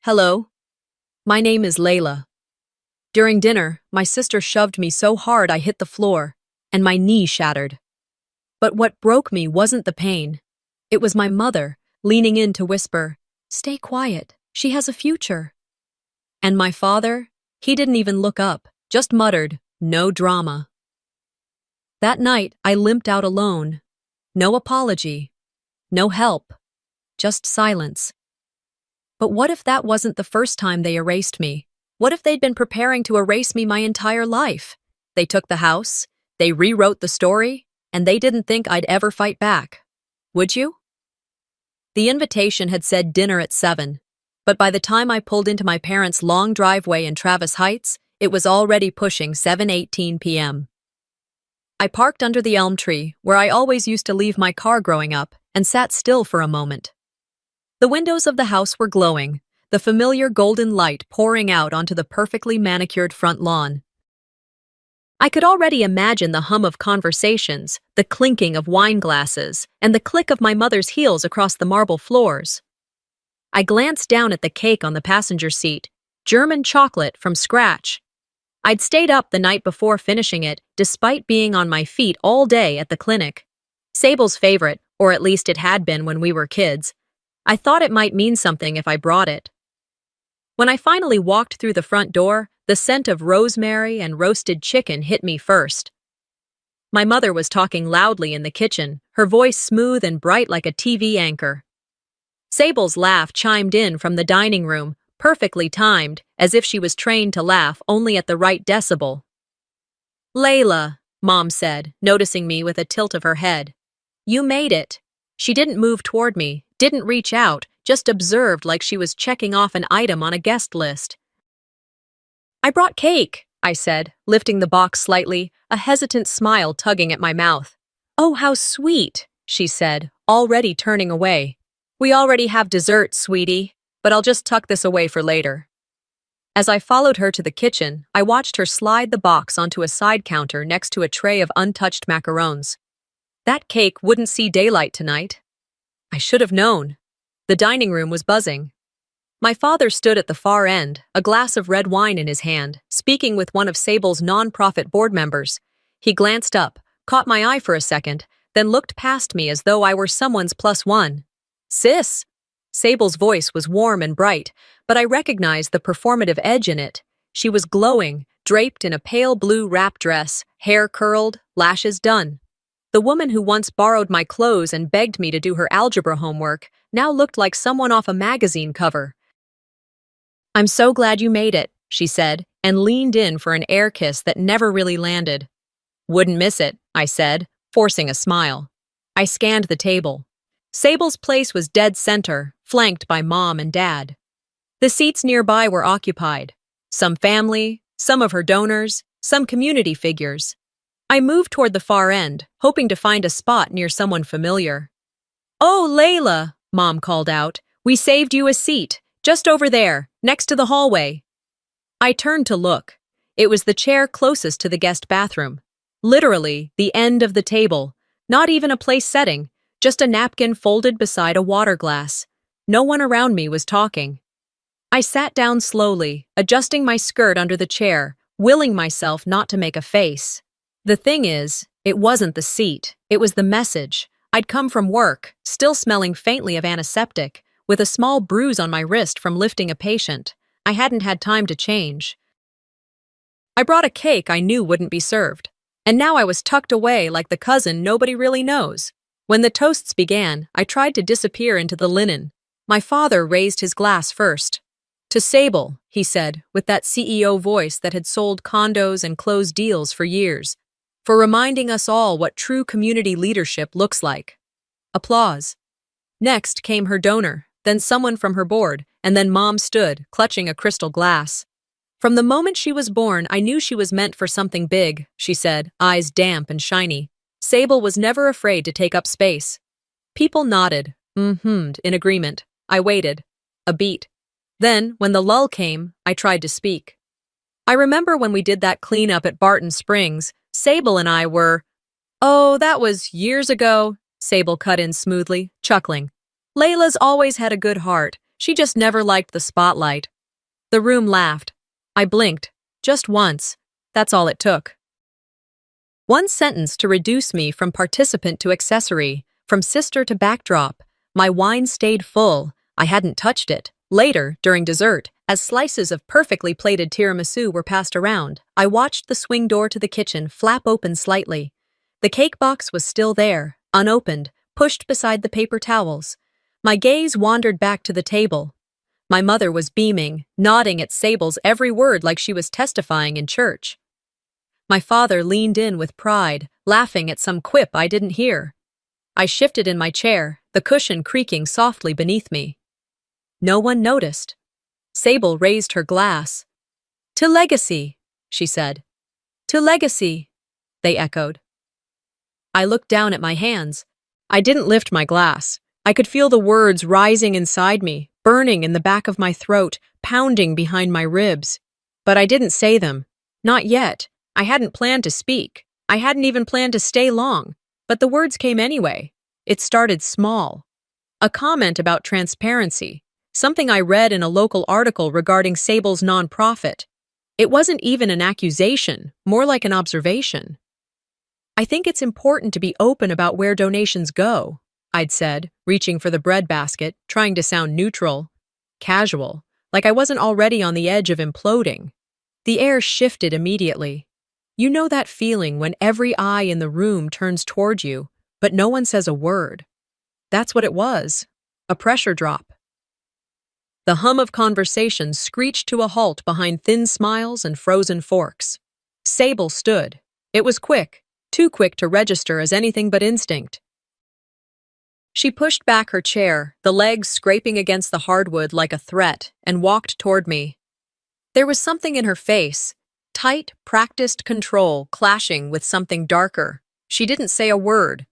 Hello, my name is Layla. During dinner, my sister shoved me so hard I hit the floor, and my knee shattered. But what broke me wasn't the pain. It was my mother, leaning in to whisper, "Stay quiet, she has a future." And my father, he didn't even look up, just muttered, "No drama." That night, I limped out alone. No apology, no help, just silence. But what if that wasn't the first time they erased me? What if they'd been preparing to erase me my entire life? They took the house, they rewrote the story, and they didn't think I'd ever fight back. Would you? The invitation had said dinner at 7, but by the time I pulled into my parents' long driveway in Travis Heights, it was already pushing 7:18 p.m. I parked under the elm tree, where I always used to leave my car growing up, and sat still for a moment. The windows of the house were glowing, the familiar golden light pouring out onto the perfectly manicured front lawn. I could already imagine the hum of conversations, the clinking of wine glasses, and the click of my mother's heels across the marble floors. I glanced down at the cake on the passenger seat, German chocolate from scratch. I'd stayed up the night before finishing it, despite being on my feet all day at the clinic. Sable's favorite, or at least it had been when we were kids. I thought it might mean something if I brought it. When I finally walked through the front door, the scent of rosemary and roasted chicken hit me first. My mother was talking loudly in the kitchen, her voice smooth and bright like a TV anchor. Sable's laugh chimed in from the dining room, perfectly timed, as if she was trained to laugh only at the right decibel. "Layla," Mom said, noticing me with a tilt of her head. "You made it." She didn't move toward me, didn't reach out, just observed like she was checking off an item on a guest list. "I brought cake," I said, lifting the box slightly, a hesitant smile tugging at my mouth. "Oh, how sweet," she said, already turning away. "We already have dessert, sweetie, but I'll just tuck this away for later." As I followed her to the kitchen, I watched her slide the box onto a side counter next to a tray of untouched macarons. That cake wouldn't see daylight tonight. I should have known. The dining room was buzzing. My father stood at the far end, a glass of red wine in his hand, speaking with one of Sable's non-profit board members. He glanced up, caught my eye for a second, then looked past me as though I were someone's plus one. "Sis!" Sable's voice was warm and bright, but I recognized the performative edge in it. She was glowing, draped in a pale blue wrap dress, hair curled, lashes done. The woman who once borrowed my clothes and begged me to do her algebra homework now looked like someone off a magazine cover. "I'm so glad you made it," she said, and leaned in for an air kiss that never really landed. "Wouldn't miss it," I said, forcing a smile. I scanned the table. Sable's place was dead center, flanked by Mom and Dad. The seats nearby were occupied. Some family, some of her donors, some community figures. I moved toward the far end, hoping to find a spot near someone familiar. "Oh, Layla," Mom called out. "We saved you a seat, just over there, next to the hallway." I turned to look. It was the chair closest to the guest bathroom. Literally, the end of the table. Not even a place setting, just a napkin folded beside a water glass. No one around me was talking. I sat down slowly, adjusting my skirt under the chair, willing myself not to make a face. The thing is, it wasn't the seat, it was the message. I'd come from work, still smelling faintly of antiseptic, with a small bruise on my wrist from lifting a patient. I hadn't had time to change. I brought a cake I knew wouldn't be served, and now I was tucked away like the cousin nobody really knows. When the toasts began, I tried to disappear into the linen. My father raised his glass first. "To Sable," he said, with that CEO voice that had sold condos and closed deals for years, "for reminding us all what true community leadership looks like." Applause. Next came her donor, then someone from her board, and then Mom stood, clutching a crystal glass. "From the moment she was born, I knew she was meant for something big," she said, eyes damp and shiny. Sable was never afraid to take up space. People nodded, in agreement. I waited. A beat. Then, when the lull came, I tried to speak. "I remember when we did that cleanup at Barton Springs, Sable and I were—" "Oh, that was years ago," Sable cut in smoothly, chuckling. "Layla's always had a good heart. She just never liked the spotlight. The room laughed. I blinked. Just once. That's all it took. One sentence to reduce me from participant to accessory, from sister to backdrop. My wine stayed full. I hadn't touched it. Later, during dessert, as slices of perfectly plated tiramisu were passed around, I watched the swing door to the kitchen flap open slightly. The cake box was still there, unopened, pushed beside the paper towels. My gaze wandered back to the table. My mother was beaming, nodding at Sable's every word like she was testifying in church. My father leaned in with pride, laughing at some quip I didn't hear. I shifted in my chair, the cushion creaking softly beneath me. No one noticed. Sable raised her glass. "To legacy," she said. "To legacy," they echoed. I looked down at my hands. I didn't lift my glass. I could feel the words rising inside me, burning in the back of my throat, pounding behind my ribs. But I didn't say them. Not yet. I hadn't planned to speak. I hadn't even planned to stay long. But the words came anyway. It started small. A comment about transparency. Something I read in a local article regarding Sable's nonprofit. It wasn't even an accusation, more like an observation. "I think it's important to be open about where donations go," I'd said, reaching for the bread basket, trying to sound neutral, casual, like I wasn't already on the edge of imploding. The air shifted immediately. You know that feeling when every eye in the room turns toward you, but no one says a word. That's what it was. A pressure drop. The hum of conversation screeched to a halt behind thin smiles and frozen forks. Sable stood. It was quick, too quick to register as anything but instinct. She pushed back her chair, the legs scraping against the hardwood like a threat, and walked toward me. There was something in her face, tight, practiced control clashing with something darker. She didn't say a word.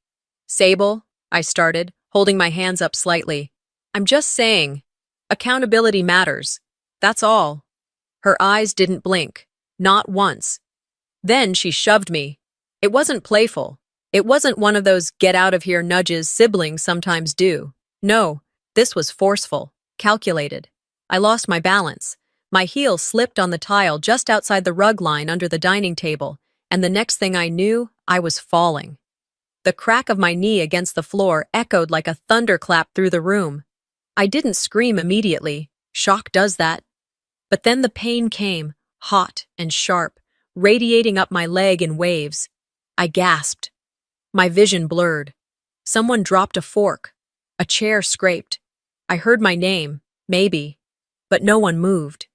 "Sable," I started, holding my hands up slightly. "I'm just saying, accountability matters. That's all." Her eyes didn't blink. Not once. Then she shoved me. It wasn't playful. It wasn't one of those get-out-of-here nudges siblings sometimes do. No, this was forceful, calculated. I lost my balance. My heel slipped on the tile just outside the rug line under the dining table, and the next thing I knew, I was falling. The crack of my knee against the floor echoed like a thunderclap through the room. I didn't scream immediately. Shock does that. But then the pain came, hot and sharp, radiating up my leg in waves. I gasped. My vision blurred. Someone dropped a fork. A chair scraped. I heard my name, maybe, but no one moved.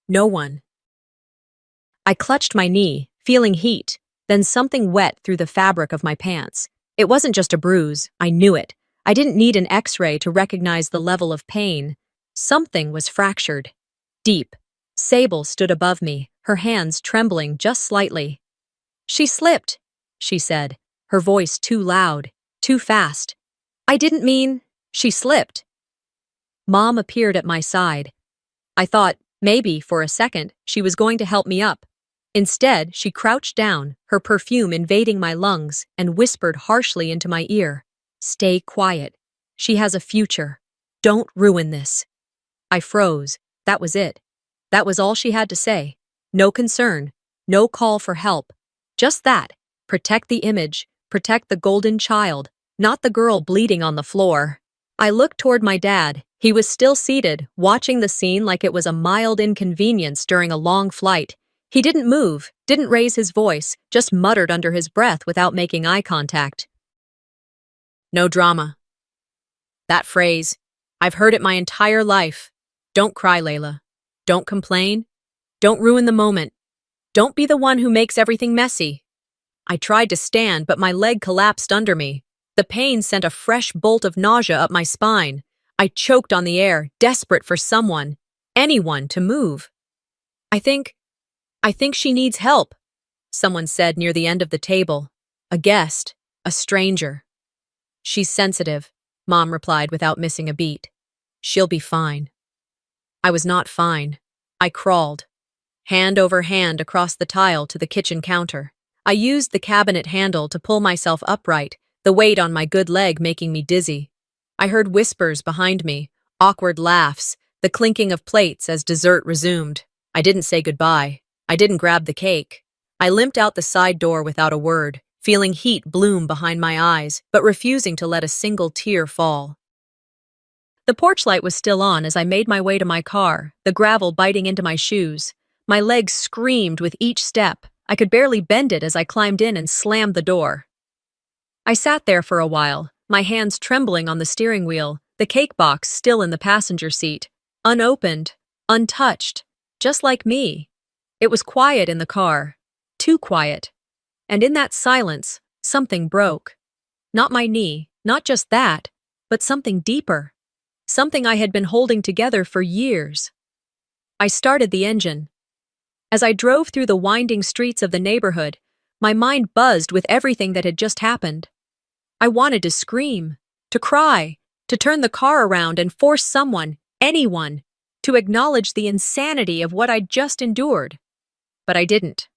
No one. I clutched my knee, feeling heat, then something wet through the fabric of my pants. It wasn't just a bruise, I knew it. I didn't need an X-ray to recognize the level of pain. Something was fractured. Deep. Sable stood above me, her hands trembling just slightly. "She slipped," she said, her voice too loud, too fast. "I didn't mean, she slipped." Mom appeared at my side. I thought, maybe, for a second, she was going to help me up. Instead, she crouched down, her perfume invading my lungs, and whispered harshly into my ear, "Stay quiet. She has a future. Don't ruin this." I froze. That was it. That was all she had to say. No concern, no call for help. Just that. Protect the image, protect the golden child, not the girl bleeding on the floor. I looked toward my dad. He was still seated, watching the scene like it was a mild inconvenience during a long flight. He didn't move, didn't raise his voice, just muttered under his breath without making eye contact. "No drama." That phrase, I've heard it my entire life. Don't cry, Layla. Don't complain. Don't ruin the moment. Don't be the one who makes everything messy. I tried to stand, but my leg collapsed under me. The pain sent a fresh bolt of nausea up my spine. I choked on the air, desperate for someone, anyone, to move. I think she needs help," someone said near the end of the table. A guest, a stranger. "She's sensitive," Mom replied without missing a beat. "She'll be fine." I was not fine. I crawled, hand over hand across the tile to the kitchen counter. I used the cabinet handle to pull myself upright, the weight on my good leg making me dizzy. I heard whispers behind me, Awkward laughs, the clinking of plates as dessert resumed. I didn't say goodbye. I didn't grab the cake. I limped out the side door without a word, feeling heat bloom behind my eyes, but refusing to let a single tear fall. The porch light was still on as I made my way to my car, the gravel biting into my shoes. My legs screamed with each step. I could barely bend it as I climbed in and slammed the door. I sat there for a while, my hands trembling on the steering wheel, the cake box still in the passenger seat, unopened, untouched, just like me. It was quiet in the car, too quiet. And in that silence, something broke. Not my knee, not just that, but something deeper. Something I had been holding together for years. I started the engine. As I drove through the winding streets of the neighborhood, my mind buzzed with everything that had just happened. I wanted to scream, to cry, to turn the car around and force someone, anyone, to acknowledge the insanity of what I'd just endured. But I didn't.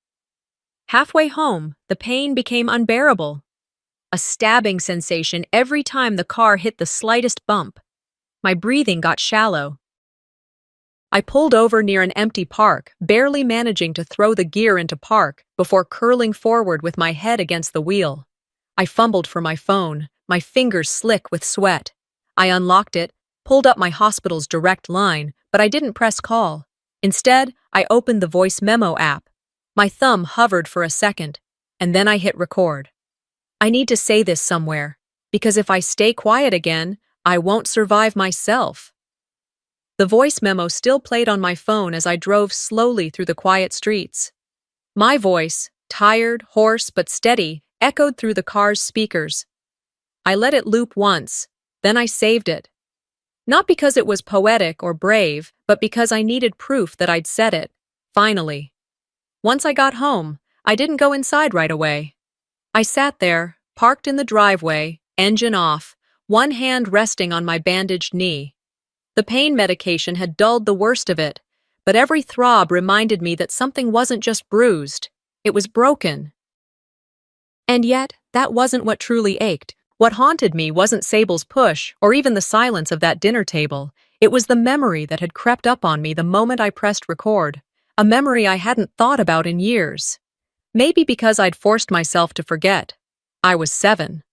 Halfway home, the pain became unbearable. A stabbing sensation every time the car hit the slightest bump. My breathing got shallow. I pulled over near an empty park, barely managing to throw the gear into park before curling forward with my head against the wheel. I fumbled for my phone, my fingers slick with sweat. I unlocked it, pulled up my hospital's direct line, but I didn't press call. Instead, I opened the voice memo app. My thumb hovered for a second, and then I hit record. I need to say this somewhere, because if I stay quiet again, I won't survive myself. The voice memo still played on my phone as I drove slowly through the quiet streets. My voice, tired, hoarse, but steady, echoed through the car's speakers. I let it loop once, then I saved it. Not because it was poetic or brave, but because I needed proof that I'd said it, finally. Once I got home, I didn't go inside right away. I sat there, parked in the driveway, engine off, one hand resting on my bandaged knee. The pain medication had dulled the worst of it, but every throb reminded me that something wasn't just bruised, it was broken. And yet, that wasn't what truly ached. What haunted me wasn't Sable's push, or even the silence of that dinner table. It was the memory that had crept up on me the moment I pressed record, a memory I hadn't thought about in years. Maybe because I'd forced myself to forget. I was 7.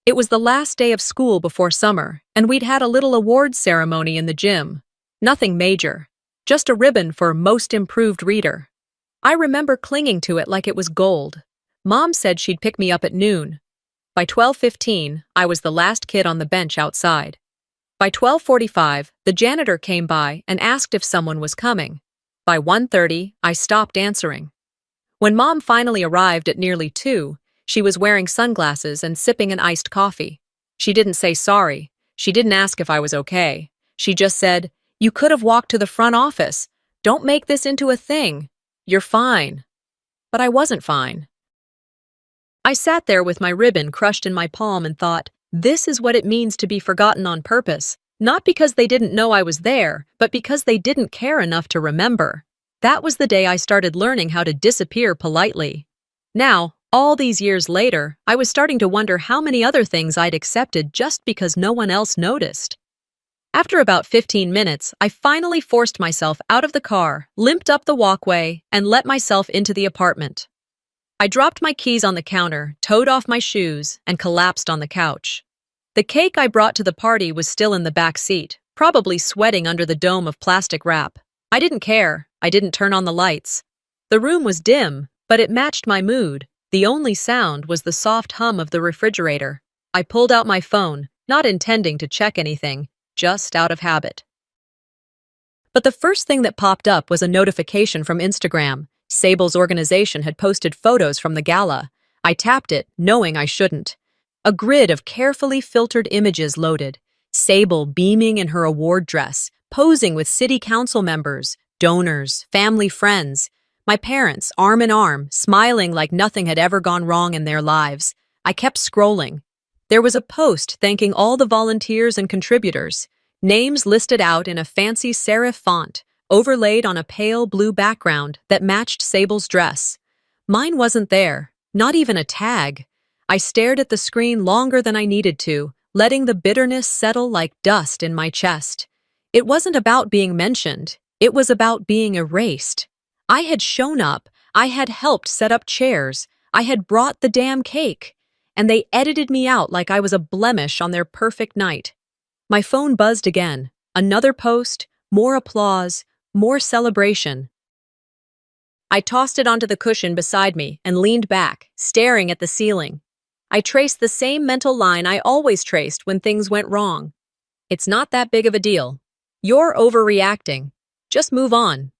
It was the last day of school before summer, and we'd had a little awards ceremony in the gym. Nothing major, just a ribbon for Most Improved Reader. I remember clinging to it like it was gold. Mom said she'd pick me up at noon. By 12:15, I was the last kid on the bench outside. By 12:45, the janitor came by and asked if someone was coming. By 1:30, I stopped answering. When Mom finally arrived at nearly 2, she was wearing sunglasses and sipping an iced coffee. She didn't say sorry. She didn't ask if I was okay. She just said, "You could have walked to the front office. Don't make this into a thing. You're fine." But I wasn't fine. I sat there with my ribbon crushed in my palm and thought, this is what it means to be forgotten on purpose. Not because they didn't know I was there, but because they didn't care enough to remember. That was the day I started learning how to disappear politely. Now, all these years later, I was starting to wonder how many other things I'd accepted just because no one else noticed. After about 15 minutes, I finally forced myself out of the car, limped up the walkway, and let myself into the apartment. I dropped my keys on the counter, toed off my shoes, and collapsed on the couch. The cake I brought to the party was still in the back seat, probably sweating under the dome of plastic wrap. I didn't care. I didn't turn on the lights. The room was dim, but it matched my mood. The only sound was the soft hum of the refrigerator. I pulled out my phone, not intending to check anything, just out of habit. But the first thing that popped up was a notification from Instagram. Sable's organization had posted photos from the gala. I tapped it, knowing I shouldn't. A grid of carefully filtered images loaded. Sable beaming in her award dress, posing with city council members, donors, family friends. My parents, arm in arm, smiling like nothing had ever gone wrong in their lives. I kept scrolling. There was a post thanking all the volunteers and contributors. Names listed out in a fancy serif font, overlaid on a pale blue background that matched Sable's dress. Mine wasn't there, not even a tag. I stared at the screen longer than I needed to, letting the bitterness settle like dust in my chest. It wasn't about being mentioned, it was about being erased. I had shown up, I had helped set up chairs, I had brought the damn cake, and they edited me out like I was a blemish on their perfect night. My phone buzzed again. Another post, more applause, more celebration. I tossed it onto the cushion beside me and leaned back, staring at the ceiling. I traced the same mental line I always traced when things went wrong. It's not that big of a deal. You're overreacting. Just move on.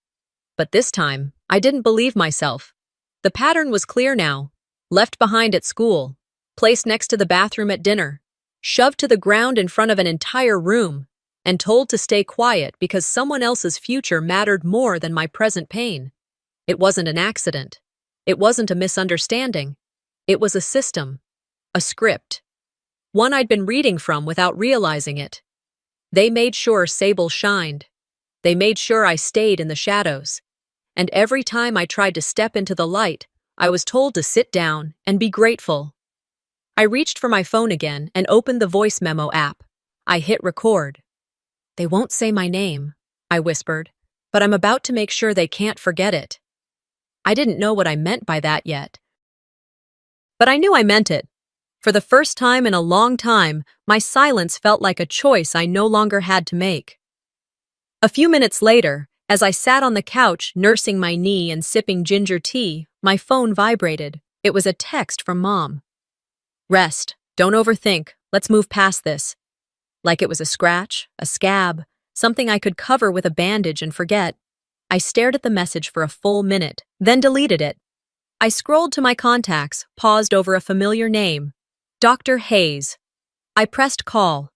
But this time, I didn't believe myself. The pattern was clear now. Left behind at school, placed next to the bathroom at dinner, shoved to the ground in front of an entire room, and told to stay quiet because someone else's future mattered more than my present pain. It wasn't an accident. It wasn't a misunderstanding. It was a system, a script, one I'd been reading from without realizing it. They made sure Sable shined. They made sure I stayed in the shadows. And every time I tried to step into the light, I was told to sit down and be grateful. I reached for my phone again and opened the voice memo app. I hit record. They won't say my name, I whispered, but I'm about to make sure they can't forget it. I didn't know what I meant by that yet. But I knew I meant it. For the first time in a long time, my silence felt like a choice I no longer had to make. A few minutes later, as I sat on the couch nursing my knee and sipping ginger tea, my phone vibrated. It was a text from Mom. Rest. Don't overthink. Let's move past this. Like it was a scratch, a scab, something I could cover with a bandage and forget. I stared at the message for a full minute, then deleted it. I scrolled to my contacts, paused over a familiar name. Dr. Hayes. I pressed call.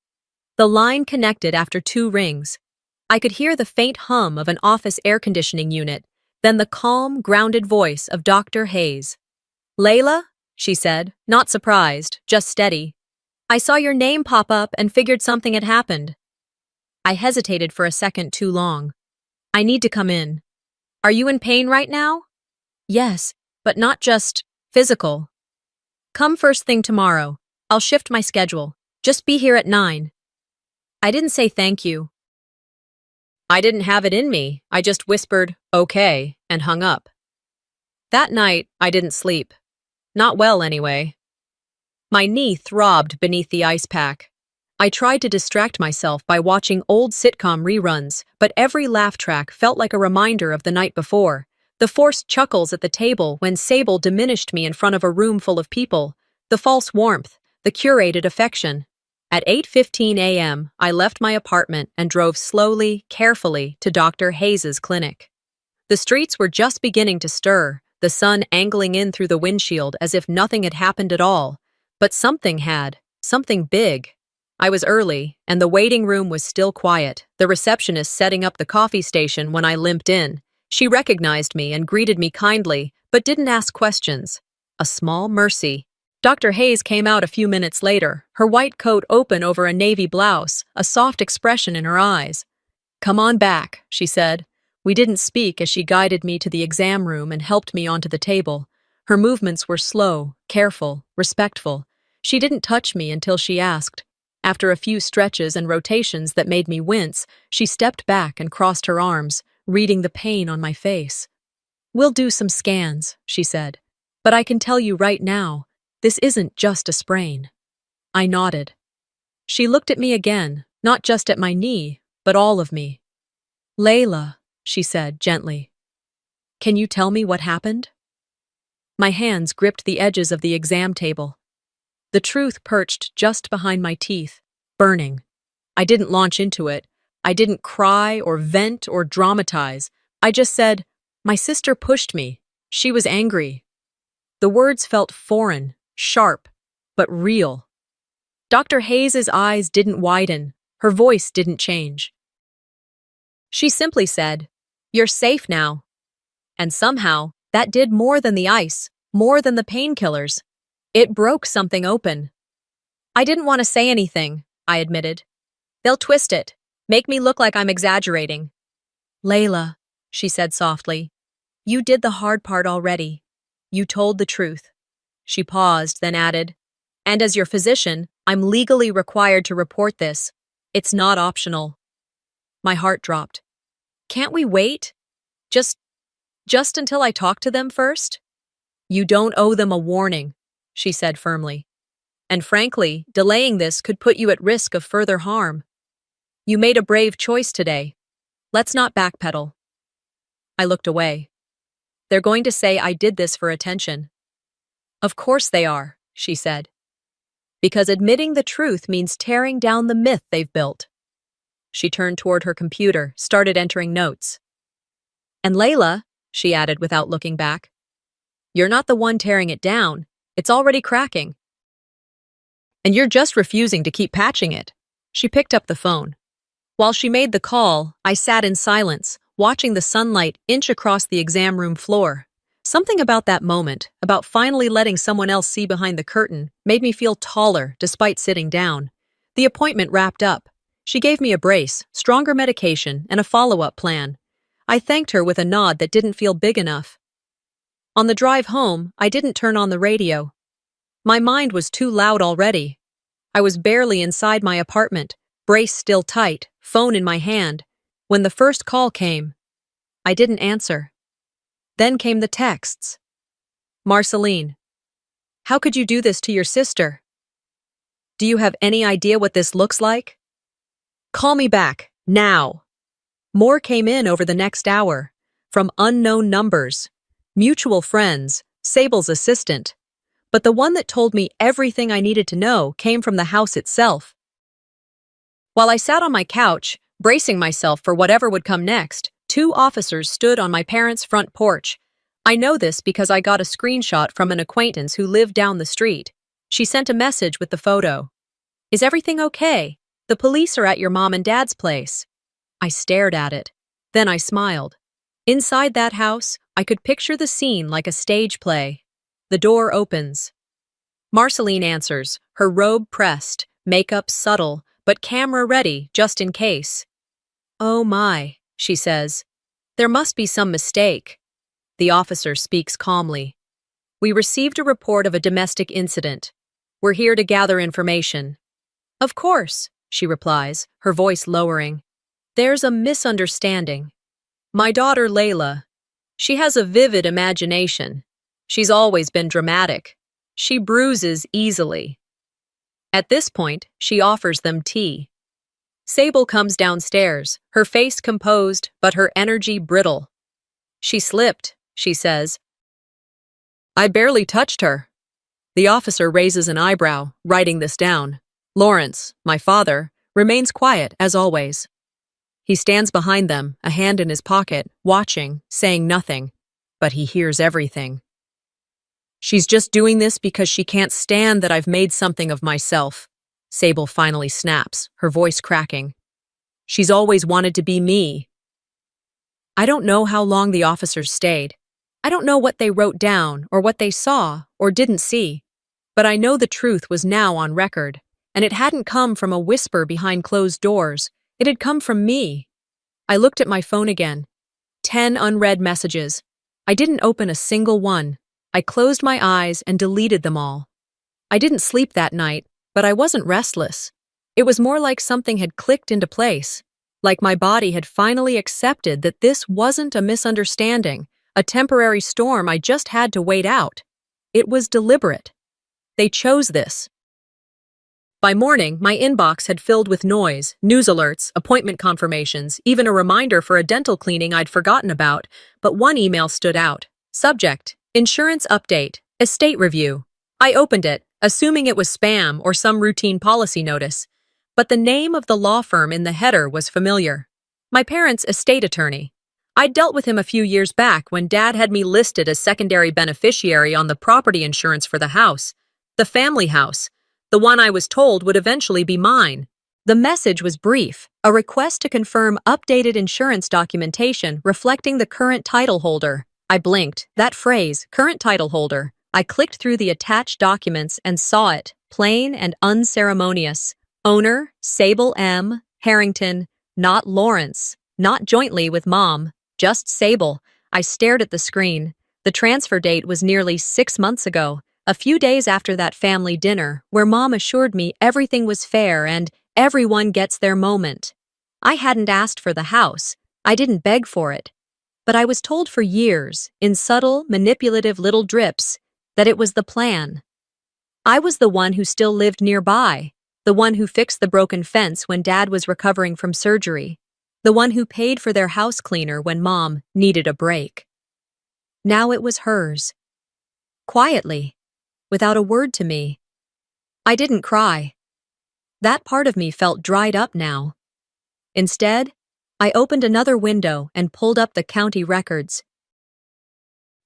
The line connected after 2 rings. I could hear the faint hum of an office air conditioning unit, then the calm, grounded voice of Dr. Hayes. Layla? She said, not surprised, just steady. I saw your name pop up and figured something had happened. I hesitated for a second too long. I need to come in. Are you in pain right now? Yes, but not just physical. Come first thing tomorrow. I'll shift my schedule. Just be here at 9. I didn't say thank you. I didn't have it in me. I just whispered, okay, and hung up. That night, I didn't sleep. Not well, anyway. My knee throbbed beneath the ice pack. I tried to distract myself by watching old sitcom reruns, but every laugh track felt like a reminder of the night before. The forced chuckles at the table when Sable diminished me in front of a room full of people. The false warmth, the curated affection. At 8:15 a.m., I left my apartment and drove slowly, carefully to Dr. Hayes's clinic. The streets were just beginning to stir, the sun angling in through the windshield as if nothing had happened at all. But something had, something big. I was early, and the waiting room was still quiet, the receptionist setting up the coffee station when I limped in. She recognized me and greeted me kindly, but didn't ask questions. A small mercy. Dr. Hayes came out a few minutes later, her white coat open over a navy blouse, a soft expression in her eyes. Come on back, she said. We didn't speak as she guided me to the exam room and helped me onto the table. Her movements were slow, careful, respectful. She didn't touch me until she asked. After a few stretches and rotations that made me wince, she stepped back and crossed her arms, reading the pain on my face. We'll do some scans, she said. But I can tell you right now, this isn't just a sprain. I nodded. She looked at me again, not just at my knee, but all of me. Layla, she said gently. Can you tell me what happened? My hands gripped the edges of the exam table. The truth perched just behind my teeth, burning. I didn't launch into it. I didn't cry or vent or dramatize. I just said, my sister pushed me. She was angry. The words felt foreign, sharp, but real. Dr. Hayes's eyes didn't widen. Her voice didn't change. She simply said, you're safe now. And somehow, that did more than the ice, more than the painkillers. It broke something open. I didn't want to say anything, I admitted. They'll twist it, make me look like I'm exaggerating. Layla, she said softly, you did the hard part already. You told the truth. She paused, then added, and as your physician, I'm legally required to report this. It's not optional. My heart dropped. Can't we wait? Just, just until I talk to them first? You don't owe them a warning, she said firmly. And frankly, delaying this could put you at risk of further harm. You made a brave choice today. Let's not backpedal. I looked away. They're going to say I did this for attention. Of course they are, she said. Because admitting the truth means tearing down the myth they've built. She turned toward her computer, started entering notes. And Layla, she added without looking back, you're not the one tearing it down. It's already cracking. And you're just refusing to keep patching it. She picked up the phone. While she made the call, I sat in silence, watching the sunlight inch across the exam room floor. Something about that moment, about finally letting someone else see behind the curtain, made me feel taller despite sitting down. The appointment wrapped up. She gave me a brace, stronger medication, and a follow-up plan. I thanked her with a nod that didn't feel big enough. On the drive home, I didn't turn on the radio. My mind was too loud already. I was barely inside my apartment, brace still tight, phone in my hand, when the first call came. I didn't answer. Then came the texts. Marceline, how could you do this to your sister? Do you have any idea what this looks like? Call me back, now. More came in over the next hour, from unknown numbers, mutual friends, Sable's assistant. But the one that told me everything I needed to know came from the house itself. While I sat on my couch, bracing myself for whatever would come next, 2 officers stood on my parents' front porch. I know this because I got a screenshot from an acquaintance who lived down the street. She sent a message with the photo. Is everything okay? The police are at your mom and dad's place. I stared at it. Then I smiled. Inside that house, I could picture the scene like a stage play. The door opens. Marceline answers, her robe pressed, makeup subtle, but camera ready just in case. Oh my, she says. There must be some mistake. The officer speaks calmly. We received a report of a domestic incident. We're here to gather information. Of course, she replies, her voice lowering. There's a misunderstanding. My daughter Layla. She has a vivid imagination. She's always been dramatic. She bruises easily. At this point, she offers them tea. Sable comes downstairs, her face composed, but her energy brittle. She slipped, she says. I barely touched her. The officer raises an eyebrow, writing this down. Lawrence, my father, remains quiet, as always. He stands behind them, a hand in his pocket, watching, saying nothing, but he hears everything. She's just doing this because she can't stand that I've made something of myself. Sable finally snaps, her voice cracking. She's always wanted to be me. I don't know how long the officers stayed. I don't know what they wrote down or what they saw or didn't see. But I know the truth was now on record, and it hadn't come from a whisper behind closed doors. It had come from me. I looked at my phone again. 10 unread messages. I didn't open a single one. I closed my eyes and deleted them all. I didn't sleep that night, but I wasn't restless. It was more like something had clicked into place, like my body had finally accepted that this wasn't a misunderstanding, a temporary storm I just had to wait out. It was deliberate. They chose this. By morning, my inbox had filled with noise, news alerts, appointment confirmations, even a reminder for a dental cleaning I'd forgotten about, but one email stood out. Subject: Insurance update, estate review. I opened it, assuming it was spam or some routine policy notice. But the name of the law firm in the header was familiar. My parents' estate attorney. I'd dealt with him a few years back when Dad had me listed as secondary beneficiary on the property insurance for the house. The family house. The one I was told would eventually be mine. The message was brief, a request to confirm updated insurance documentation reflecting the current title holder. I blinked. That phrase, current title holder. I clicked through the attached documents and saw it, plain and unceremonious. Owner, Sable M. Harrington, not Lawrence, not jointly with Mom, just Sable. I stared at the screen. The transfer date was nearly 6 months ago. A few days after that family dinner, where Mom assured me everything was fair and everyone gets their moment. I hadn't asked for the house. I didn't beg for it. But I was told for years, in subtle, manipulative little drips, that it was the plan. I was the one who still lived nearby, the one who fixed the broken fence when Dad was recovering from surgery, the one who paid for their house cleaner when Mom needed a break. Now it was hers. Quietly, without a word to me. I didn't cry. That part of me felt dried up now. Instead, I opened another window and pulled up the county records.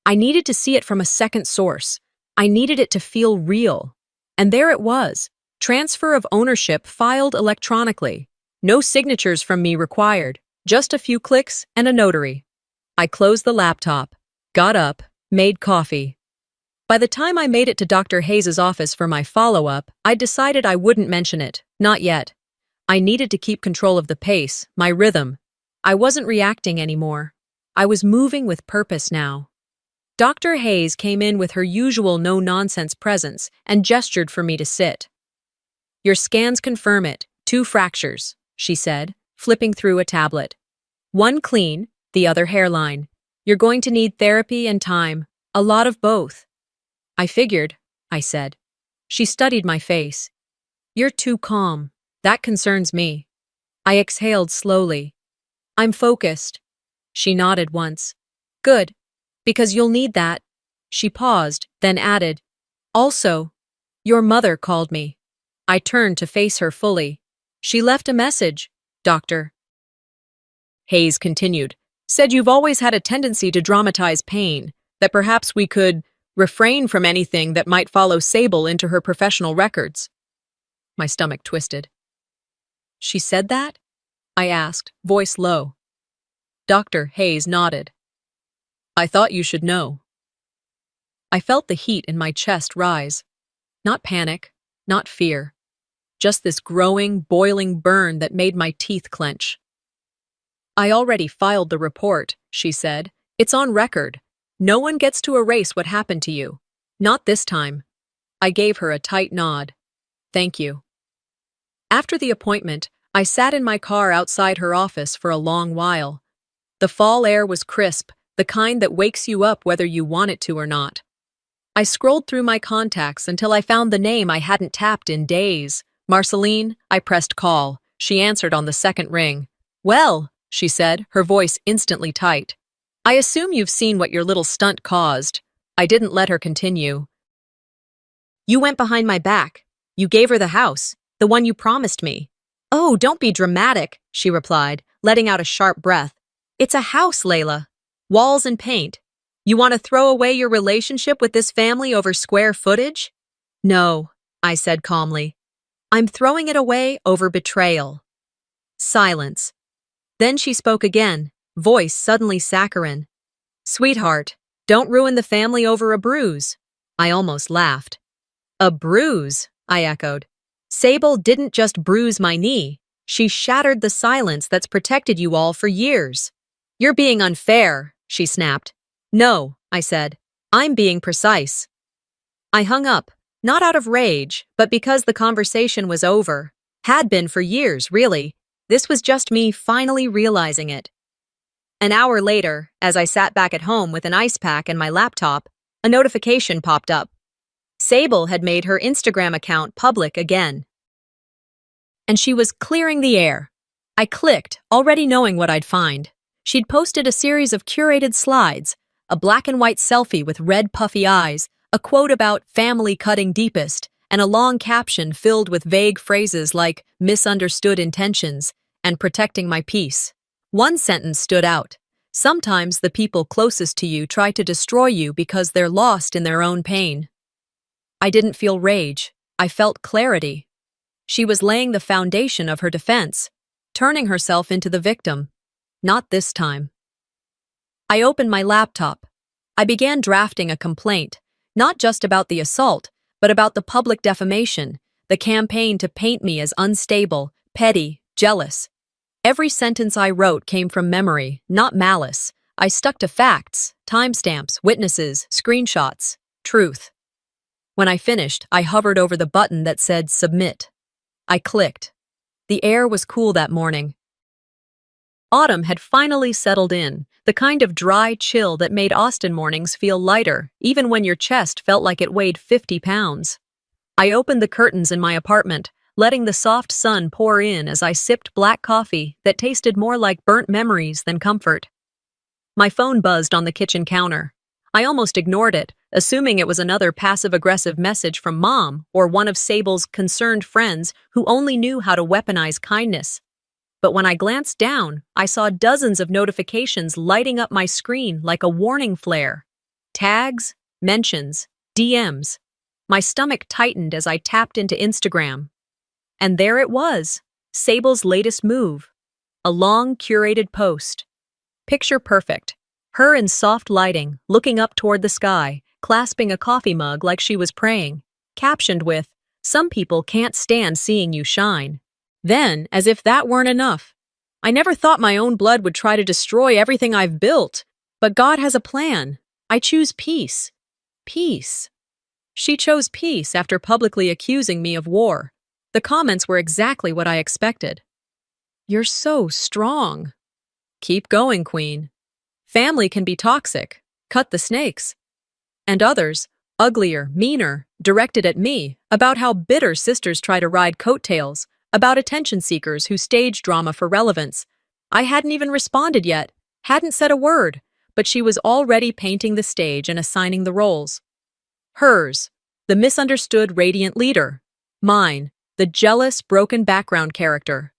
I needed to see it from a second source. I needed it to feel real. And there it was. Transfer of ownership filed electronically. No signatures from me required. Just a few clicks and a notary. I closed the laptop, got up, made coffee. By the time I made it to Dr. Hayes' office for my follow-up, I'd decided I wouldn't mention it. Not yet. I needed to keep control of the pace, my rhythm. I wasn't reacting anymore. I was moving with purpose now. Dr. Hayes came in with her usual no-nonsense presence and gestured for me to sit. "Your scans confirm it. 2 fractures," she said, flipping through a tablet. "One clean, the other hairline. You're going to need therapy and time. A lot of both." "I figured," I said. She studied my face. "You're too calm. That concerns me." I exhaled slowly. "I'm focused." She nodded once. "Good, because you'll need that." She paused, then added, "Also, your mother called me." I turned to face her fully. "She left a message, Doctor." Hayes continued, "Said you've always had a tendency to dramatize pain, that perhaps we could refrain from anything that might follow Sable into her professional records." My stomach twisted. "She said that?" I asked, voice low. Dr. Hayes nodded. "I thought you should know." I felt the heat in my chest rise. Not panic, not fear. Just this growing, boiling burn that made my teeth clench. "I already filed the report," she said. "It's on record. No one gets to erase what happened to you. Not this time." I gave her a tight nod. "Thank you." After the appointment, I sat in my car outside her office for a long while. The fall air was crisp, the kind that wakes you up whether you want it to or not. I scrolled through my contacts until I found the name I hadn't tapped in days. "Marceline," I pressed call. She answered on the second ring. "Well," she said, her voice instantly tight. "I assume you've seen what your little stunt caused." I didn't let her continue. "You went behind my back. You gave her the house, the one you promised me." "Oh, don't be dramatic," she replied, letting out a sharp breath. "It's a house, Layla. Walls and paint. You want to throw away your relationship with this family over square footage?" "No," I said calmly. "I'm throwing it away over betrayal." Silence. Then she spoke again, voice suddenly saccharine. "Sweetheart, don't ruin the family over a bruise." I almost laughed. "A bruise?" I echoed. "Sable didn't just bruise my knee. She shattered the silence that's protected you all for years." "You're being unfair," she snapped. "No," I said. "I'm being precise." I hung up, not out of rage, but because the conversation was over. Had been for years, really. This was just me finally realizing it. An hour later, as I sat back at home with an ice pack and my laptop, a notification popped up. Sable had made her Instagram account public again. And she was clearing the air. I clicked, already knowing what I'd find. She'd posted a series of curated slides, a black and white selfie with red puffy eyes, a quote about family cutting deepest, and a long caption filled with vague phrases like misunderstood intentions and protecting my peace. One sentence stood out. "Sometimes the people closest to you try to destroy you because they're lost in their own pain." I didn't feel rage. I felt clarity. She was laying the foundation of her defense, turning herself into the victim. Not this time. I opened my laptop. I began drafting a complaint, not just about the assault, but about the public defamation, the campaign to paint me as unstable, petty, jealous. Every sentence I wrote came from memory, not malice. I stuck to facts, timestamps, witnesses, screenshots, truth. When I finished, I hovered over the button that said Submit. I clicked. The air was cool that morning. Autumn had finally settled in, the kind of dry chill that made Austin mornings feel lighter, even when your chest felt like it weighed 50 pounds. I opened the curtains in my apartment, letting the soft sun pour in as I sipped black coffee that tasted more like burnt memories than comfort. My phone buzzed on the kitchen counter. I almost ignored it, assuming it was another passive-aggressive message from Mom or one of Sable's concerned friends who only knew how to weaponize kindness. But when I glanced down, I saw dozens of notifications lighting up my screen like a warning flare. Tags, mentions, DMs. My stomach tightened as I tapped into Instagram. And there it was, Sable's latest move. A long, curated post. Picture perfect. Her in soft lighting, looking up toward the sky, clasping a coffee mug like she was praying. Captioned with, "Some people can't stand seeing you shine." Then, as if that weren't enough, "I never thought my own blood would try to destroy everything I've built. But God has a plan. I choose peace." Peace. She chose peace after publicly accusing me of war. The comments were exactly what I expected. "You're so strong." "Keep going, Queen." "Family can be toxic. Cut the snakes." And others, uglier, meaner, directed at me, about how bitter sisters try to ride coattails, about attention seekers who stage drama for relevance. I hadn't even responded yet, hadn't said a word, but she was already painting the stage and assigning the roles. Hers, the misunderstood radiant leader. Mine, the jealous, broken background character.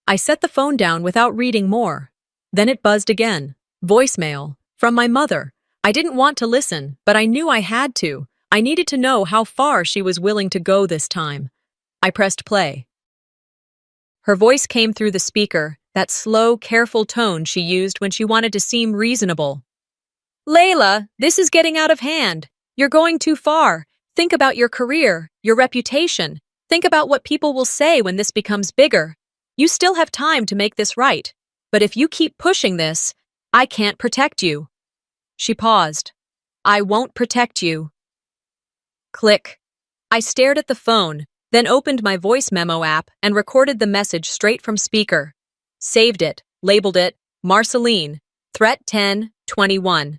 I set the phone down without reading more. Then it buzzed again. Voicemail. From my mother. I didn't want to listen, but I knew I had to. I needed to know how far she was willing to go this time. I pressed play. Her voice came through the speaker, that slow, careful tone she used when she wanted to seem reasonable. "Layla, this is getting out of hand. You're going too far. Think about your career, your reputation. Think about what people will say when this becomes bigger. You still have time to make this right. But if you keep pushing this, I can't protect you." She paused. "I won't protect you." Click. I stared at the phone, then opened my voice memo app and recorded the message straight from speaker. Saved it, labeled it, Marceline, Threat 10-21.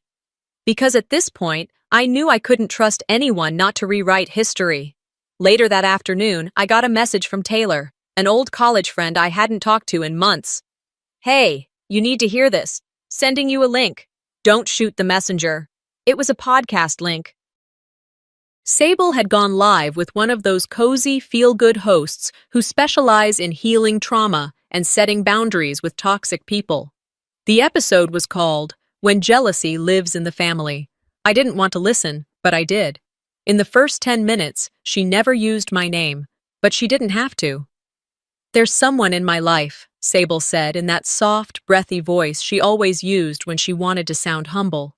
Because at this point, I knew I couldn't trust anyone not to rewrite history. Later that afternoon, I got a message from Taylor, an old college friend I hadn't talked to in months. "Hey, you need to hear this. Sending you a link. Don't shoot the messenger." It was a podcast link. Sable had gone live with one of those cozy, feel-good hosts who specialize in healing trauma and setting boundaries with toxic people. The episode was called "When Jealousy Lives in the Family." I didn't want to listen, but I did. In the first 10 minutes, she never used my name, but she didn't have to. "There's someone in my life," Sable said in that soft, breathy voice she always used when she wanted to sound humble,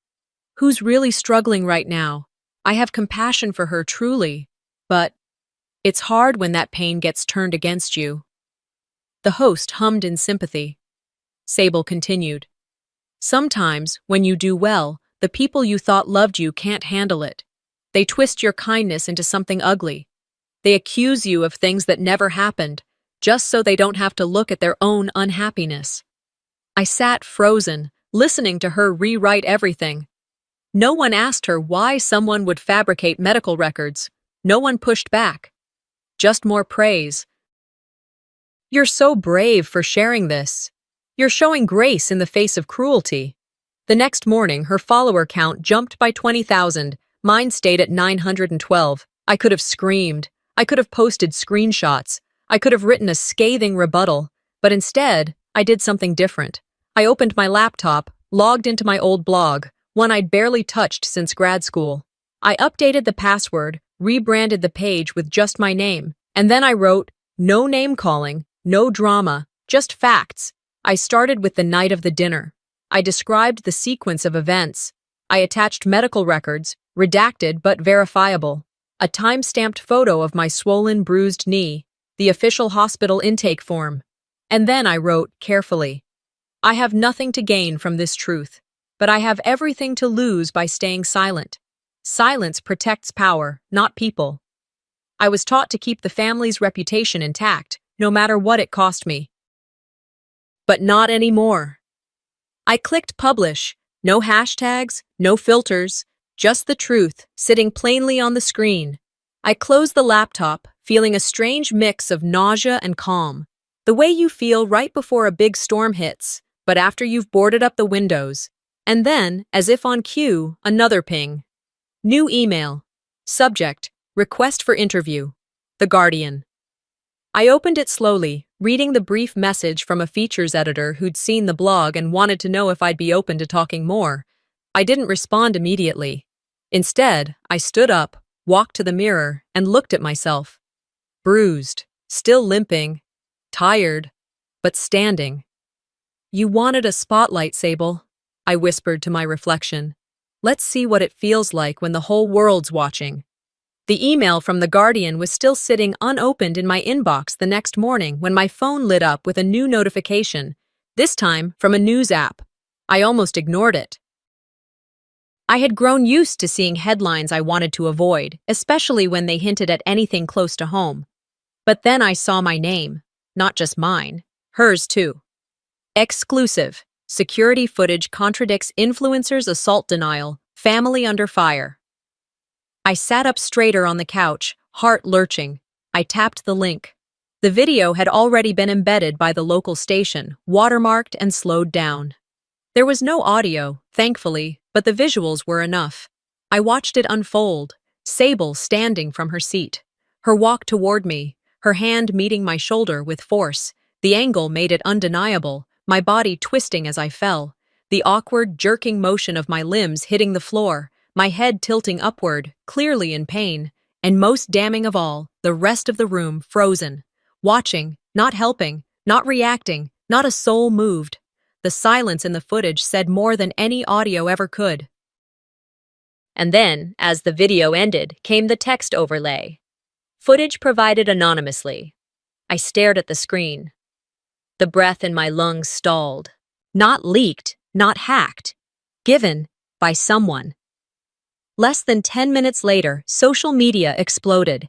"who's really struggling right now. I have compassion for her, truly. But it's hard when that pain gets turned against you." The host hummed in sympathy. Sable continued, "Sometimes, when you do well, the people you thought loved you can't handle it. They twist your kindness into something ugly. They accuse you of things that never happened, just so they don't have to look at their own unhappiness." I sat frozen, listening to her rewrite everything. No one asked her why someone would fabricate medical records. No one pushed back. Just more praise. "You're so brave for sharing this. You're showing grace in the face of cruelty." The next morning, her follower count jumped by 20,000. Mine stayed at 912. I could have screamed. I could have posted screenshots. I could have written a scathing rebuttal. But instead, I did something different. I opened my laptop, logged into my old blog, one I'd barely touched since grad school. I updated the password, rebranded the page with just my name, and then I wrote, "No name calling, no drama, just facts." I started with the night of the dinner. I described the sequence of events. I attached medical records, redacted but verifiable, a time-stamped photo of my swollen, bruised knee, the official hospital intake form. And then I wrote, carefully, "I have nothing to gain from this truth, but I have everything to lose by staying silent." Silence protects power, not people. I was taught to keep the family's reputation intact, no matter what it cost me. But not anymore. I clicked publish. No hashtags, no filters, just the truth sitting plainly on the screen. I closed the laptop, feeling a strange mix of nausea and calm. The way you feel right before a big storm hits, but after you've boarded up the windows. And then, as if on cue, another ping. New email. Subject, request for interview. The Guardian. I opened it slowly, reading the brief message from a features editor who'd seen the blog and wanted to know if I'd be open to talking more. I didn't respond immediately. Instead, I stood up, walked to the mirror, and looked at myself. Bruised, still limping, tired, but standing. You wanted a spotlight, Sable, I whispered to my reflection. Let's see what it feels like when the whole world's watching. The email from The Guardian was still sitting unopened in my inbox the next morning when my phone lit up with a new notification, this time from a news app. I almost ignored it. I had grown used to seeing headlines I wanted to avoid, especially when they hinted at anything close to home. But then I saw my name, not just mine, hers too. Exclusive. Security footage contradicts influencer's assault denial, family under fire. I sat up straighter on the couch, heart lurching. I tapped the link. The video had already been embedded by the local station, watermarked and slowed down. There was no audio, thankfully, but the visuals were enough. I watched it unfold, Sable standing from her seat. Her walk toward me, her hand meeting my shoulder with force. The angle made it undeniable, my body twisting as I fell. The awkward, jerking motion of my limbs hitting the floor. My head tilting upward, clearly in pain, and most damning of all, the rest of the room frozen. Watching, not helping, not reacting, not a soul moved. The silence in the footage said more than any audio ever could. And then, as the video ended, came the text overlay. Footage provided anonymously. I stared at the screen. The breath in my lungs stalled. Not leaked, not hacked. Given by someone. Less than 10 minutes later, social media exploded.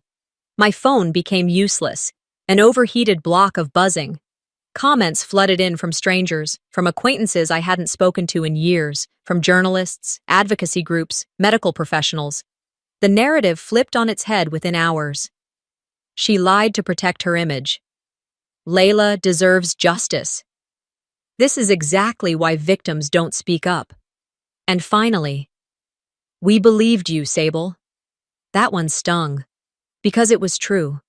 My phone became useless, an overheated block of buzzing. Comments flooded in from strangers, from acquaintances I hadn't spoken to in years, from journalists, advocacy groups, medical professionals. The narrative flipped on its head within hours. She lied to protect her image. Layla deserves justice. This is exactly why victims don't speak up. And finally, we believed you, Sable. That one stung. Because it was true.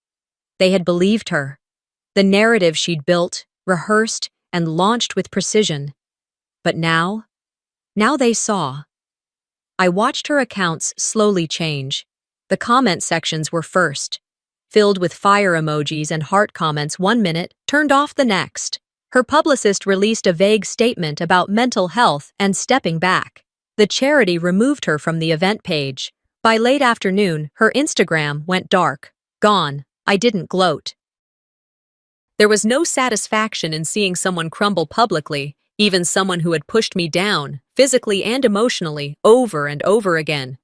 They had believed her. The narrative she'd built, rehearsed, and launched with precision. But now they saw. I watched her accounts slowly change. The comment sections were first. Filled with fire emojis and heart comments 1 minute, turned off the next. Her publicist released a vague statement about mental health and stepping back. The charity removed her from the event page. By late afternoon, her Instagram went dark. Gone. I didn't gloat. There was no satisfaction in seeing someone crumble publicly, even someone who had pushed me down, physically and emotionally, over and over again.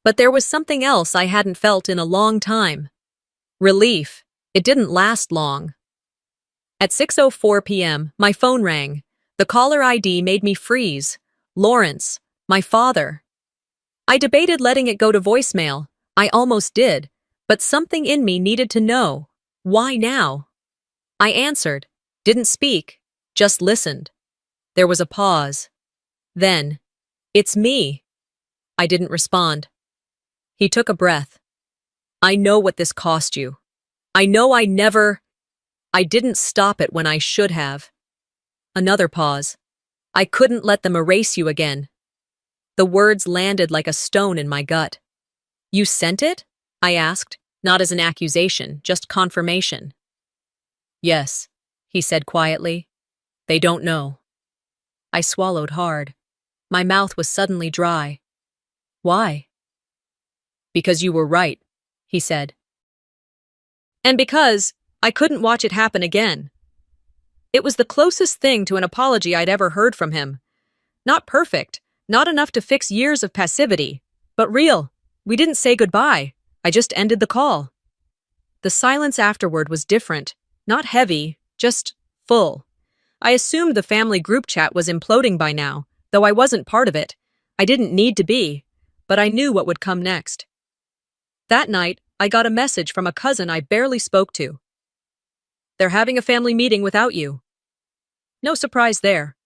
But there was something else I hadn't felt in a long time. Relief. It didn't last long. At 6:04 p.m., my phone rang. The caller ID made me freeze. Lawrence. My father. I debated letting it go to voicemail. I almost did. But something in me needed to know. Why now? I answered. Didn't speak. Just listened. There was a pause. Then, it's me. I didn't respond. He took a breath. I know what this cost you. I know I didn't stop it when I should have. Another pause. I couldn't let them erase you again. The words landed like a stone in my gut. You sent it? I asked, not as an accusation, just confirmation. Yes, he said quietly. They don't know. I swallowed hard. My mouth was suddenly dry. Why? Because you were right, he said. And because I couldn't watch it happen again. It was the closest thing to an apology I'd ever heard from him. Not perfect, not enough to fix years of passivity, but real. We didn't say goodbye. I just ended the call. The silence afterward was different, not heavy, just full. I assumed the family group chat was imploding by now, though I wasn't part of it. I didn't need to be, but I knew what would come next. That night, I got a message from a cousin I barely spoke to. They're having a family meeting without you. No surprise there.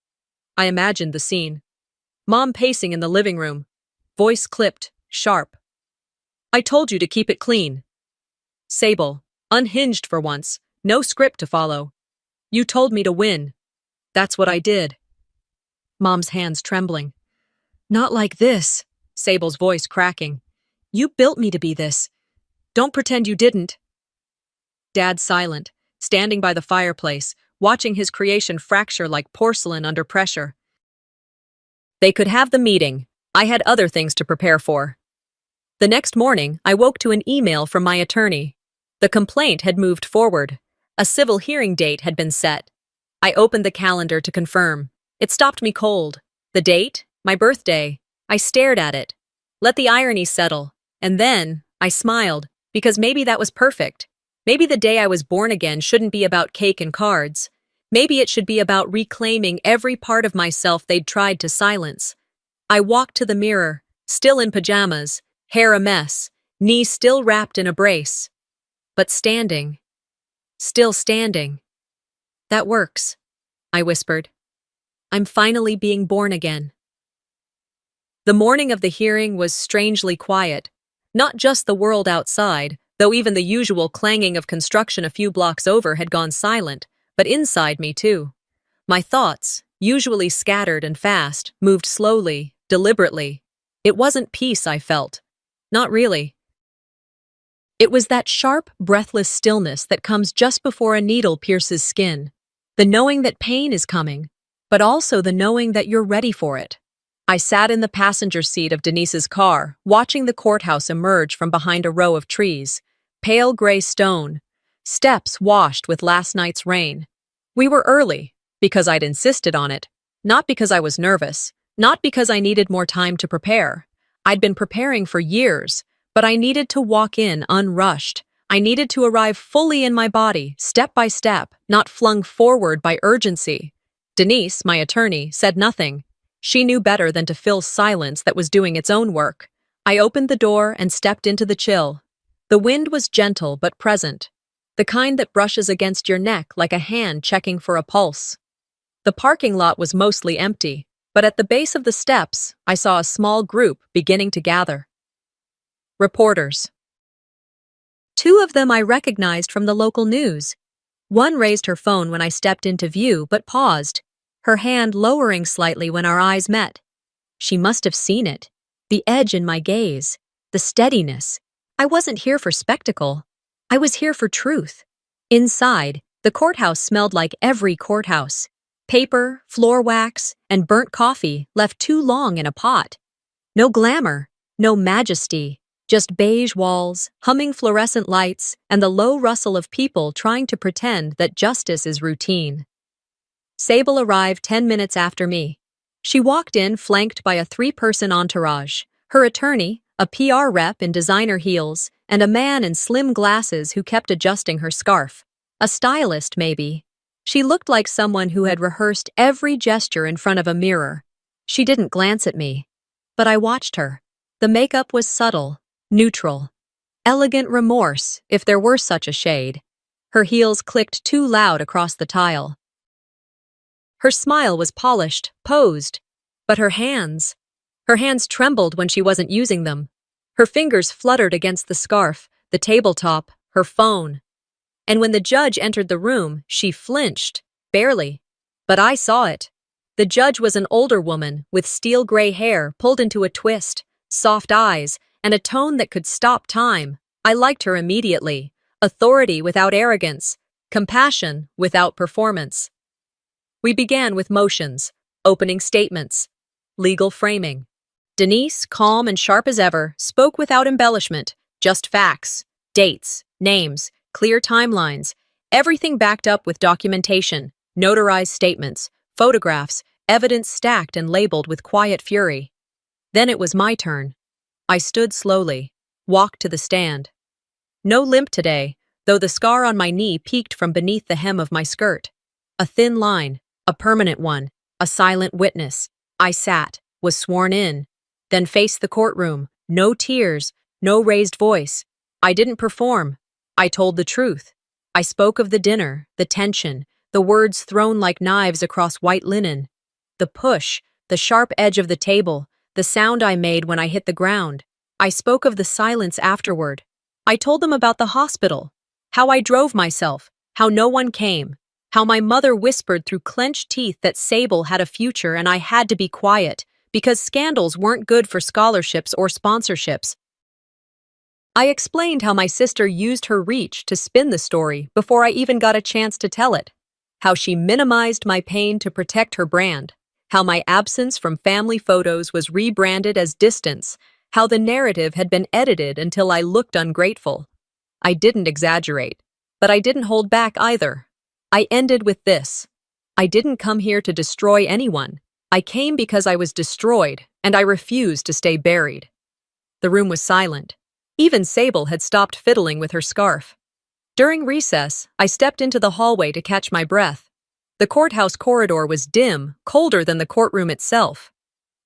I imagined the scene. Mom pacing in the living room, voice clipped, sharp. I told you to keep it clean. Sable, unhinged for once, no script to follow. You told me to win. That's what I did. Mom's hands trembling. Not like this, Sable's voice cracking. You built me to be this. Don't pretend you didn't. Dad silent, standing by the fireplace, watching his creation fracture like porcelain under pressure. They could have the meeting. I had other things to prepare for. The next morning, I woke to an email from my attorney. The complaint had moved forward. A civil hearing date had been set. I opened the calendar to confirm. It stopped me cold. The date? My birthday. I stared at it. Let the irony settle. And then, I smiled, because maybe that was perfect. Maybe the day I was born again shouldn't be about cake and cards. Maybe it should be about reclaiming every part of myself they'd tried to silence. I walked to the mirror, still in pajamas, hair a mess, knee still wrapped in a brace. But standing. Still standing. That works, I whispered. I'm finally being born again. The morning of the hearing was strangely quiet. Not just the world outside, though even the usual clanging of construction a few blocks over had gone silent, but inside me too. My thoughts, usually scattered and fast, moved slowly, deliberately. It wasn't peace I felt. Not really. It was that sharp, breathless stillness that comes just before a needle pierces skin. The knowing that pain is coming, but also the knowing that you're ready for it. I sat in the passenger seat of Denise's car, watching the courthouse emerge from behind a row of trees. Pale gray stone, steps washed with last night's rain. We were early, because I'd insisted on it, not because I was nervous, not because I needed more time to prepare. I'd been preparing for years, but I needed to walk in unrushed. I needed to arrive fully in my body, step by step, not flung forward by urgency. Denise, my attorney, said nothing. She knew better than to fill silence that was doing its own work. I opened the door and stepped into the chill. The wind was gentle but present, the kind that brushes against your neck like a hand checking for a pulse. The parking lot was mostly empty, but at the base of the steps, I saw a small group beginning to gather. Reporters. Two of them I recognized from the local news. One raised her phone when I stepped into view but paused, her hand lowering slightly when our eyes met. She must have seen it. The edge in my gaze, the steadiness. I wasn't here for spectacle. I was here for truth. Inside, the courthouse smelled like every courthouse. Paper, floor wax, and burnt coffee left too long in a pot. No glamour, no majesty, just beige walls, humming fluorescent lights, and the low rustle of people trying to pretend that justice is routine. Sable arrived 10 minutes after me. She walked in flanked by a 3-person entourage, her attorney, a PR rep in designer heels, and a man in slim glasses who kept adjusting her scarf. A stylist, maybe. She looked like someone who had rehearsed every gesture in front of a mirror. She didn't glance at me, but I watched her. The makeup was subtle, neutral. Elegant remorse, if there were such a shade. Her heels clicked too loud across the tile. Her smile was polished, posed, but her hands trembled when she wasn't using them. Her fingers fluttered against the scarf, the tabletop, her phone. And when the judge entered the room, she flinched, barely. But I saw it. The judge was an older woman with steel gray hair pulled into a twist, soft eyes, and a tone that could stop time. I liked her immediately. Authority without arrogance, compassion without performance. We began with motions, opening statements, legal framing. Denise, calm and sharp as ever, spoke without embellishment, just facts, dates, names, clear timelines, everything backed up with documentation, notarized statements, photographs, evidence stacked and labeled with quiet fury. Then it was my turn. I stood slowly, walked to the stand. No limp today, though the scar on my knee peeked from beneath the hem of my skirt. A thin line, a permanent one, a silent witness. I sat, was sworn in, then faced the courtroom. No tears, no raised voice. I didn't perform. I told the truth. I spoke of the dinner, the tension, the words thrown like knives across white linen. The push, the sharp edge of the table, the sound I made when I hit the ground. I spoke of the silence afterward. I told them about the hospital, how I drove myself, how no one came, how my mother whispered through clenched teeth that Sable had a future and I had to be quiet, because scandals weren't good for scholarships or sponsorships. I explained how my sister used her reach to spin the story before I even got a chance to tell it, how she minimized my pain to protect her brand, how my absence from family photos was rebranded as distance, how the narrative had been edited until I looked ungrateful. I didn't exaggerate, but I didn't hold back either. I ended with this. I didn't come here to destroy anyone. I came because I was destroyed, and I refused to stay buried. The room was silent. Even Sable had stopped fiddling with her scarf. During recess, I stepped into the hallway to catch my breath. The courthouse corridor was dim, colder than the courtroom itself.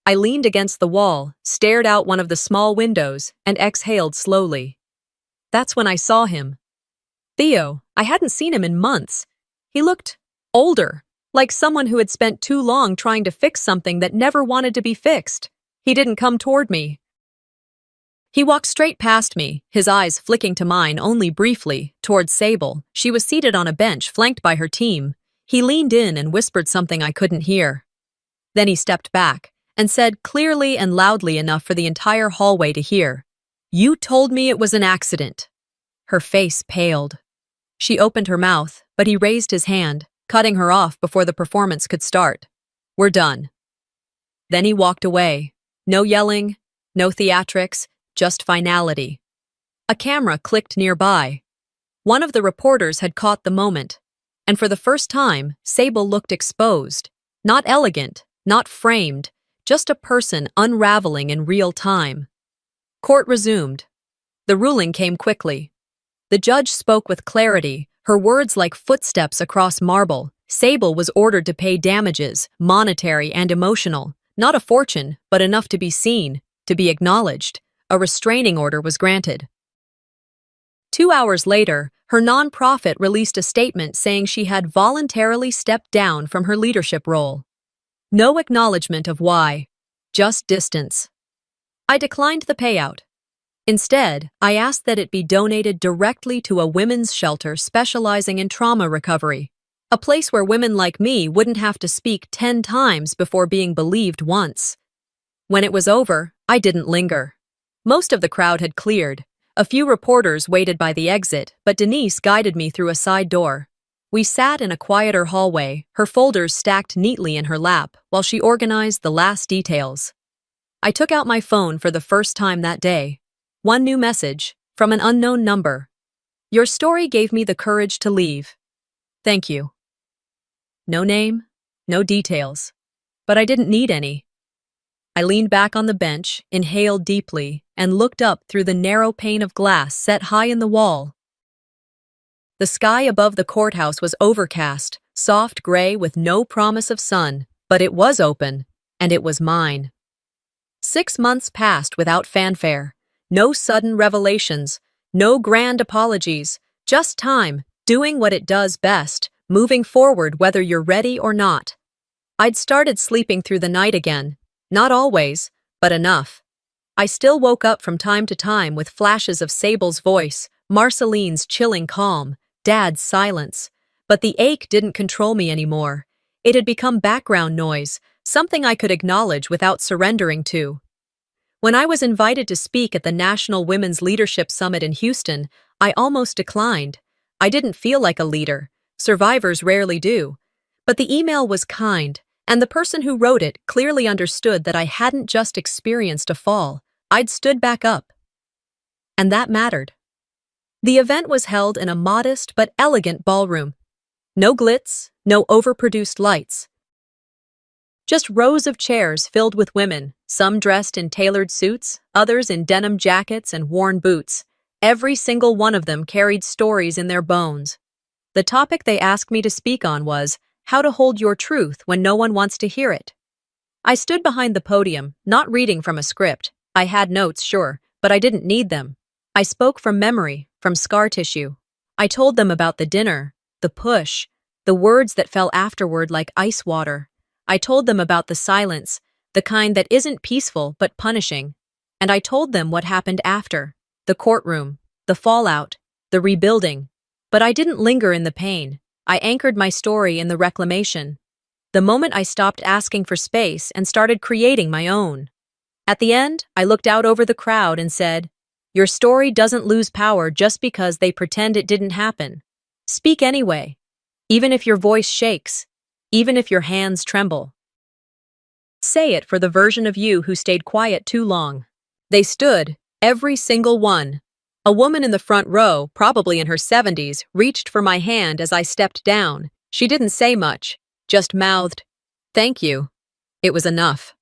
I leaned against the wall, stared out one of the small windows, and exhaled slowly. That's when I saw him. Theo, I hadn't seen him in months. He looked older, like someone who had spent too long trying to fix something that never wanted to be fixed. He didn't come toward me. He walked straight past me, his eyes flicking to mine only briefly, towards Sable. She was seated on a bench, flanked by her team. He leaned in and whispered something I couldn't hear. Then he stepped back and said clearly and loudly enough for the entire hallway to hear, "You told me it was an accident." Her face paled. She opened her mouth, but he raised his hand, cutting her off before the performance could start. "We're done." Then he walked away. No yelling, no theatrics, just finality. A camera clicked nearby. One of the reporters had caught the moment, and for the first time, Sable looked exposed. Not elegant, not framed, just a person unraveling in real time. Court resumed. The ruling came quickly. The judge spoke with clarity, her words like footsteps across marble. Sable was ordered to pay damages, monetary and emotional, not a fortune, but enough to be seen, to be acknowledged. A restraining order was granted. 2 hours later, her nonprofit released a statement saying she had voluntarily stepped down from her leadership role. No acknowledgement of why, just distance. I declined the payout. Instead, I asked that it be donated directly to a women's shelter specializing in trauma recovery, a place where women like me wouldn't have to speak 10 times before being believed once. When it was over, I didn't linger. Most of the crowd had cleared. A few reporters waited by the exit, but Denise guided me through a side door. We sat in a quieter hallway, her folders stacked neatly in her lap, while she organized the last details. I took out my phone for the first time that day. One new message, from an unknown number. "Your story gave me the courage to leave. Thank you." No name, no details. But I didn't need any. I leaned back on the bench, inhaled deeply, and looked up through the narrow pane of glass set high in the wall. The sky above the courthouse was overcast, soft gray with no promise of sun, but it was open, and it was mine. 6 months passed without fanfare. No sudden revelations, no grand apologies, just time, doing what it does best, moving forward whether you're ready or not. I'd started sleeping through the night again. Not always, but enough. I still woke up from time to time with flashes of Sable's voice, Marceline's chilling calm, Dad's silence. But the ache didn't control me anymore. It had become background noise, something I could acknowledge without surrendering to. When I was invited to speak at the National Women's Leadership Summit in Houston, I almost declined. I didn't feel like a leader. Survivors rarely do. But the email was kind, and the person who wrote it clearly understood that I hadn't just experienced a fall, I'd stood back up. And that mattered. The event was held in a modest but elegant ballroom. No glitz, no overproduced lights. Just rows of chairs filled with women, Some dressed in tailored suits, others in denim jackets and worn boots. Every single one of them carried stories in their bones. The topic they asked me to speak on was how to hold your truth when no one wants to hear it. I stood behind the podium, not reading from a script. I had notes, sure, but I didn't need them. I spoke from memory, from scar tissue. I told them about the dinner, the push, the words that fell afterward like ice water. I told them about the silence, the kind that isn't peaceful but punishing. And I told them what happened after, the courtroom, the fallout, the rebuilding. But I didn't linger in the pain. I anchored my story in the reclamation. The moment I stopped asking for space and started creating my own. At the end, I looked out over the crowd and said, "Your story doesn't lose power just because they pretend it didn't happen. Speak anyway, even if your voice shakes, even if your hands tremble. Say it for the version of you who stayed quiet too long." They stood, every single one. A woman in the front row, probably in her 70s, reached for my hand as I stepped down. She didn't say much, just mouthed, "Thank you." It was enough.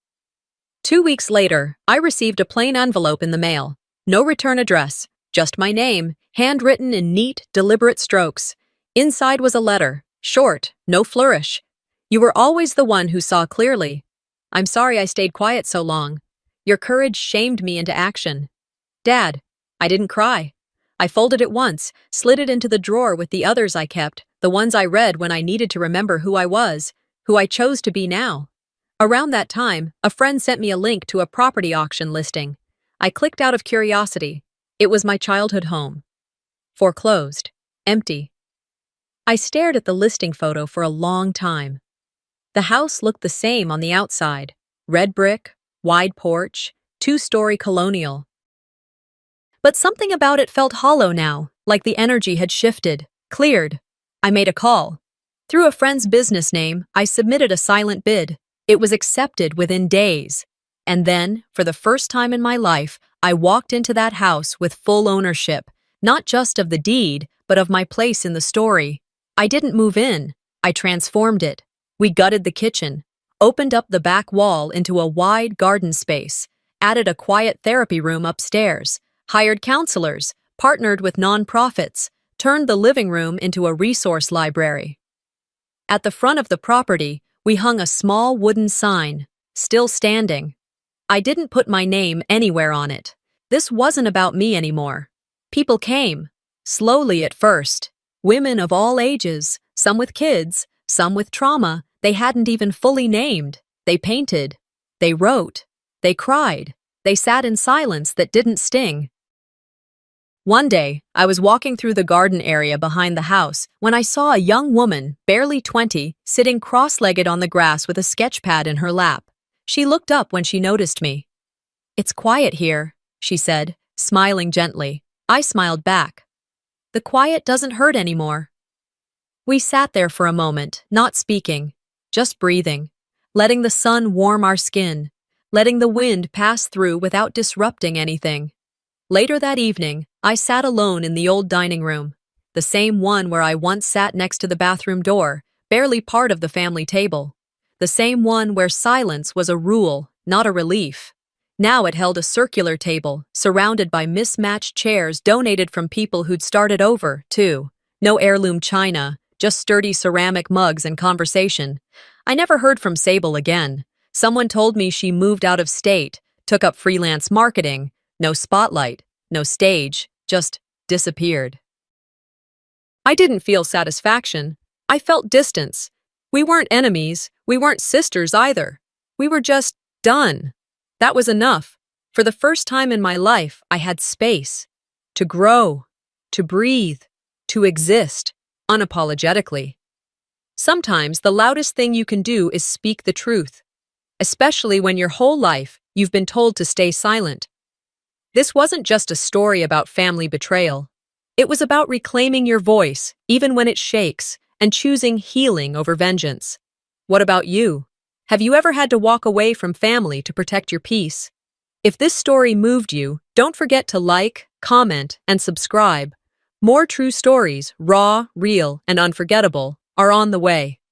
2 weeks later, I received a plain envelope in the mail. No return address, just my name, handwritten in neat, deliberate strokes. Inside was a letter, short, no flourish. "You were always the one who saw clearly. I'm sorry I stayed quiet so long. Your courage shamed me into action. Dad." I didn't cry. I folded it once, slid it into the drawer with the others I kept, the ones I read when I needed to remember who I was, who I chose to be now. Around that time, a friend sent me a link to a property auction listing. I clicked out of curiosity. It was my childhood home. Foreclosed. Empty. I stared at the listing photo for a long time. The house looked the same on the outside. Red brick, wide porch, 2-story colonial. But something about it felt hollow now, like the energy had shifted, cleared. I made a call. Through a friend's business name, I submitted a silent bid. It was accepted within days. And then, for the first time in my life, I walked into that house with full ownership, not just of the deed, but of my place in the story. I didn't move in. I transformed it. We gutted the kitchen, opened up the back wall into a wide garden space, added a quiet therapy room upstairs, hired counselors, partnered with nonprofits, turned the living room into a resource library. At the front of the property, we hung a small wooden sign, still standing. I didn't put my name anywhere on it. This wasn't about me anymore. People came, slowly at first. Women of all ages, some with kids, some with trauma they hadn't even fully named. They painted, they wrote, they cried, they sat in silence that didn't sting. One day, I was walking through the garden area behind the house when I saw a young woman, barely 20, sitting cross-legged on the grass with a sketch pad in her lap. She looked up when she noticed me. "It's quiet here," she said, smiling gently. I smiled back. "The quiet doesn't hurt anymore." We sat there for a moment, not speaking, just breathing, letting the sun warm our skin, letting the wind pass through without disrupting anything. Later that evening, I sat alone in the old dining room, the same one where I once sat next to the bathroom door, barely part of the family table. The same one where silence was a rule, not a relief. Now it held a circular table, surrounded by mismatched chairs donated from people who'd started over, too. No heirloom china, just sturdy ceramic mugs and conversation. I never heard from Sable again. Someone told me she moved out of state, took up freelance marketing. No spotlight, no stage, just disappeared. I didn't feel satisfaction. I felt distance. We weren't enemies, we weren't sisters either. We were just done. That was enough. For the first time in my life, I had space. To grow, to breathe, to exist, unapologetically. Sometimes the loudest thing you can do is speak the truth, especially when your whole life you've been told to stay silent. This wasn't just a story about family betrayal. It was about reclaiming your voice, even when it shakes, and choosing healing over vengeance. What about you? Have you ever had to walk away from family to protect your peace? If this story moved you, don't forget to like, comment, and subscribe. More true stories, raw, real, and unforgettable, are on the way.